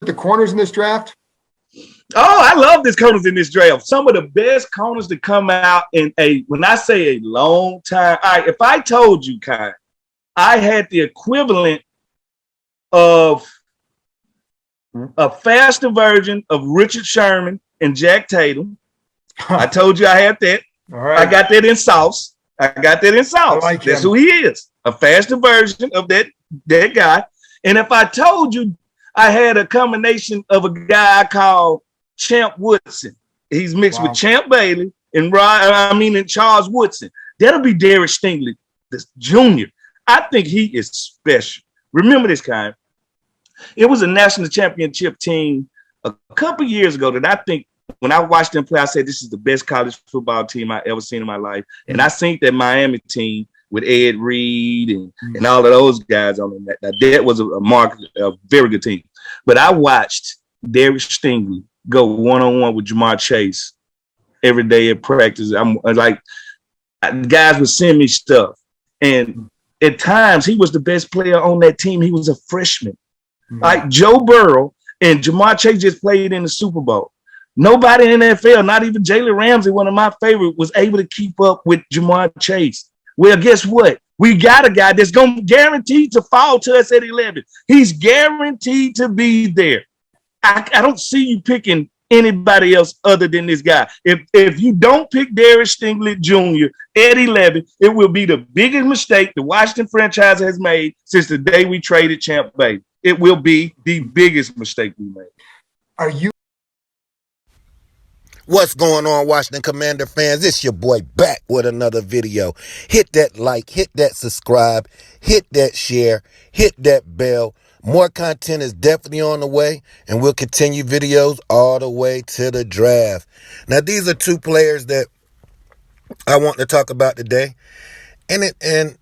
The corners in this draft? Oh, I love this corners in this draft. Some of the best corners to come out in when I say a long time. All right, if I told you, Kai, I had the equivalent of a faster version of Richard Sherman and Jack Tatum. I told you I had that. All right. I got that in sauce. That's who he is. A faster version of that guy. And if I told you I had a combination of a guy I call Champ Woodson. He's mixed with Champ Bailey and Charles Woodson. That'll be Derek Stingley, this junior. I think he is special. Remember this, guy. It was a national championship team a couple years ago that I think when I watched them play, I said this is the best college football team I ever seen in my life. And I think that Miami team with Ed Reed and all of those guys on that. That was a very good team. But I watched Derek Stingley go one-on-one with Jamar Chase every day at practice. I'm like, guys would send me stuff. And at times, he was the best player on that team. He was a freshman. Mm-hmm. Like Joe Burrow and Jamar Chase just played in the Super Bowl. Nobody in the NFL, not even Jalen Ramsey, one of my favorites, was able to keep up with Jamar Chase. Well, guess what? We got a guy that's going to guarantee to fall to us at 11. He's guaranteed to be there. I don't see you picking anybody else other than this guy. If you don't pick Derek Stingley Jr. at 11, it will be the biggest mistake the Washington franchise has made since the day we traded Champ Bailey. It will be the biggest mistake we made. Are you? What's going on, Washington Commander fans? It's your boy back with another video. Hit that like, hit that subscribe, hit that share, hit that bell. More content is definitely on the way, and we'll continue videos all the way to the draft. Now, these are two players that I want to talk about today, and it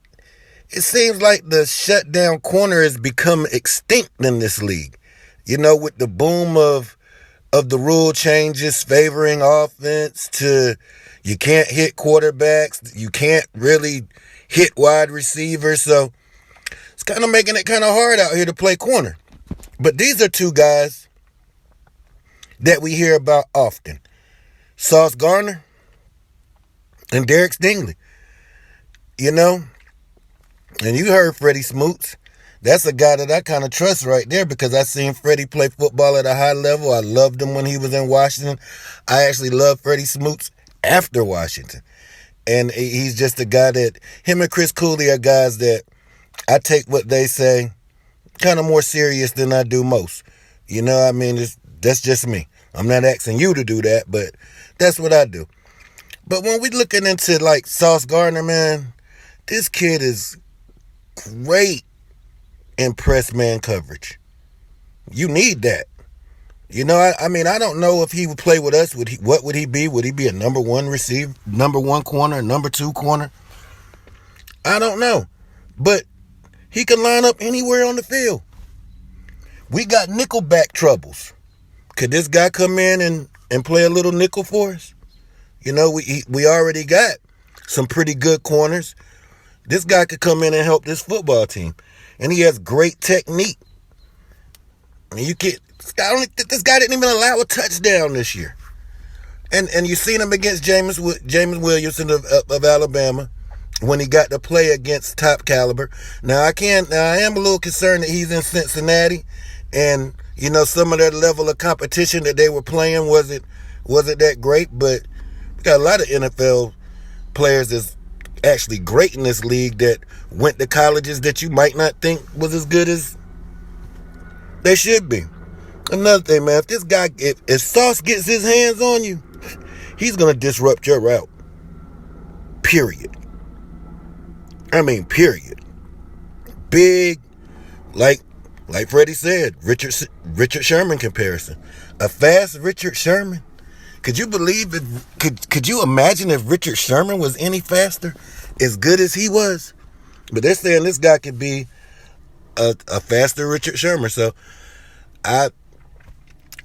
seems like the shutdown corner has become extinct in this league. You know, with the boom of the rule changes favoring offense to you can't hit quarterbacks, you can't really hit wide receivers, so it's kind of making it kind of hard out here to play corner. But these are two guys that we hear about often. Sauce Gardner and Derek Stingley. You know? And you heard Freddie Smoots. That's a guy that I kind of trust right there because I seen Freddie play football at a high level. I loved him when he was in Washington. I actually loved Freddie Smoots after Washington. And he's just a guy that, him and Chris Cooley are guys that I take what they say kind of more serious than I do most. You know, I mean, that's just me. I'm not asking you to do that, but that's what I do. But when we looking into like Sauce Gardner, man, this kid is great in press man coverage. You need that. You know, I mean, I don't know if he would play with us. What would he be? Would he be a number one receiver, number one corner, number two corner? I don't know. But he can line up anywhere on the field. We got nickelback troubles. Could this guy come in and play a little nickel for us? You know, we already got some pretty good corners. This guy could come in and help this football team. And he has great technique. I mean, this guy didn't even allow a touchdown this year. And you seen him against James Williamson of Alabama when he got to play against top caliber. Now I am a little concerned that he's in Cincinnati, and you know some of that level of competition that they were playing wasn't that great. But we got a lot of NFL players that's actually great in this league that went to colleges that you might not think was as good as they should be. Another thing, man, if this guy, if Sauce gets his hands on you, he's gonna disrupt your route. Period. I mean, period. Big, like Freddie said, Richard Sherman comparison. A fast Richard Sherman. Could you believe it? Could you imagine if Richard Sherman was any faster, as good as he was? But they're saying this guy could be a faster Richard Sherman. So I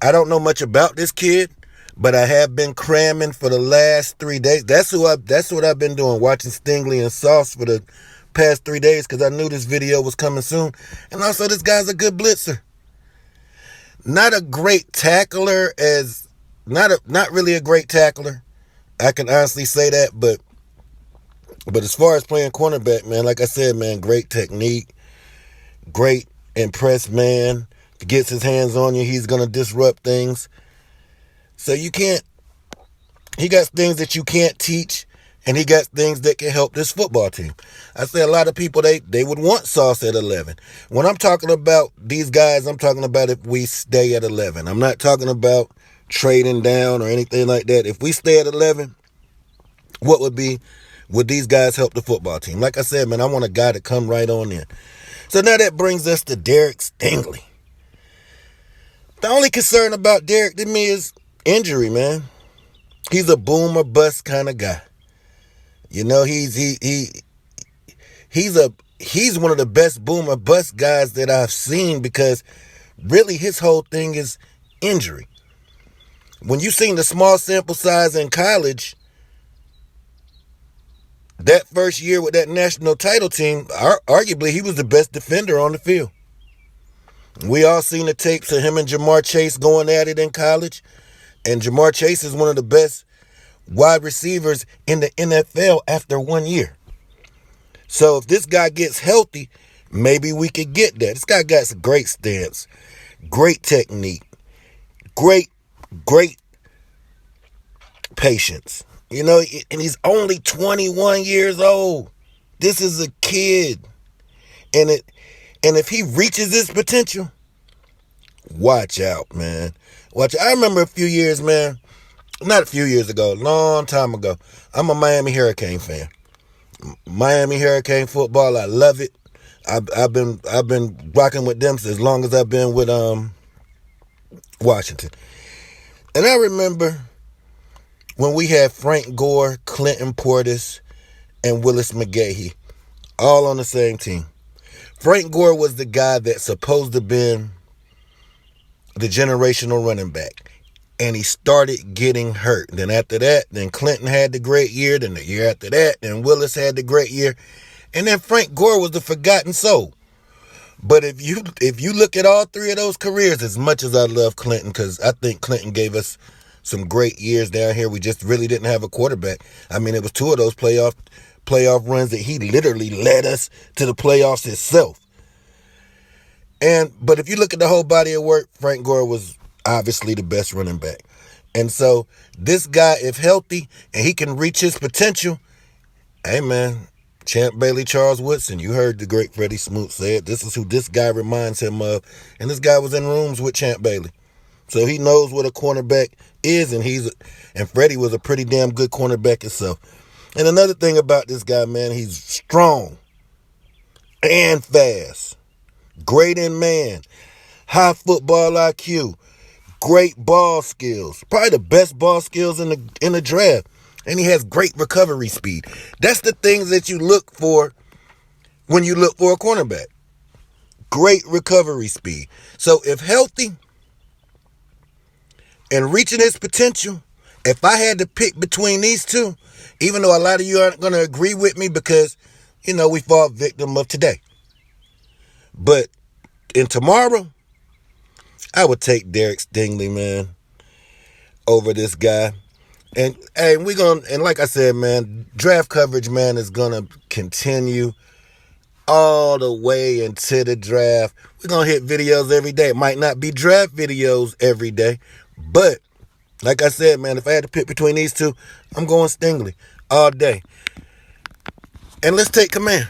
don't know much about this kid, but I have been cramming for the last 3 days. That's what I've been doing, watching Stingley and Sauce for the past 3 days because I knew this video was coming soon. And also, this guy's a good blitzer. Not a great tackler not really a great tackler. I can honestly say that, but as far as playing cornerback, man, like I said, man, great technique, great impressed man. If he gets his hands on you, he's gonna disrupt things. So he got things that you can't teach, and he got things that can help this football team. I say a lot of people, they would want Sauce at 11. When I'm talking about these guys, I'm talking about if we stay at 11. I'm not talking about trading down or anything like that. If we stay at 11, would these guys help the football team? Like I said, man, I want a guy to come right on in. So now that brings us to Derek Stingley. The only concern about Derek to me is injury, man. He's a boom or bust kind of guy. You know, he's one of the best boom or bust guys that I've seen, because really his whole thing is injury. When you seen the small sample size in college, that first year with that national title team, arguably he was the best defender on the field. We all seen the tapes of him and Jamar Chase going at it in college. And Jamar Chase is one of the best wide receivers in the NFL after 1 year. So if this guy gets healthy, maybe we could get that. This guy got some great stance, great technique, great patience. You know, and he's only 21 years old. This is a kid. And if he reaches his potential, watch out, man. Watch out. I remember a few years, man. Not a few years ago, a long time ago. I'm a Miami Hurricane fan. Miami Hurricane football, I love it. I've been rocking with them as long as I've been with Washington. And I remember when we had Frank Gore, Clinton Portis, and Willis McGahee all on the same team. Frank Gore was the guy that's supposed to have been the generational running back. And he started getting hurt. Then after that, then Clinton had the great year. Then the year after that, then Willis had the great year. And then Frank Gore was the forgotten soul. But if you look at all three of those careers, as much as I love Clinton, because I think Clinton gave us some great years down here, we just really didn't have a quarterback. I mean, it was two of those playoff runs that he literally led us to the playoffs itself. But if you look at the whole body of work, Frank Gore was obviously the best running back. And so this guy, if healthy and he can reach his potential, hey man, Champ Bailey, Charles Woodson, you heard the great Freddie Smoot say it. This is who this guy reminds him of. And this guy was in rooms with Champ Bailey. So he knows what a cornerback is, and Freddie was a pretty damn good cornerback himself. And another thing about this guy, man, he's strong and fast. Great in man. High football IQ. Great ball skills. Probably the best ball skills in the draft. And he has great recovery speed. That's the things that you look for when you look for a cornerback. Great recovery speed. So if healthy and reaching his potential, if I had to pick between these two, even though a lot of you aren't going to agree with me because, you know, we fall victim of today. But in tomorrow, I would take Derek Stingley, man, over this guy. And like I said, man, draft coverage, man, is gonna continue all the way into the draft. We're gonna hit videos every day. It might not be draft videos every day, but like I said, man, if I had to pick between these two, I'm going Stingley all day. And let's take command.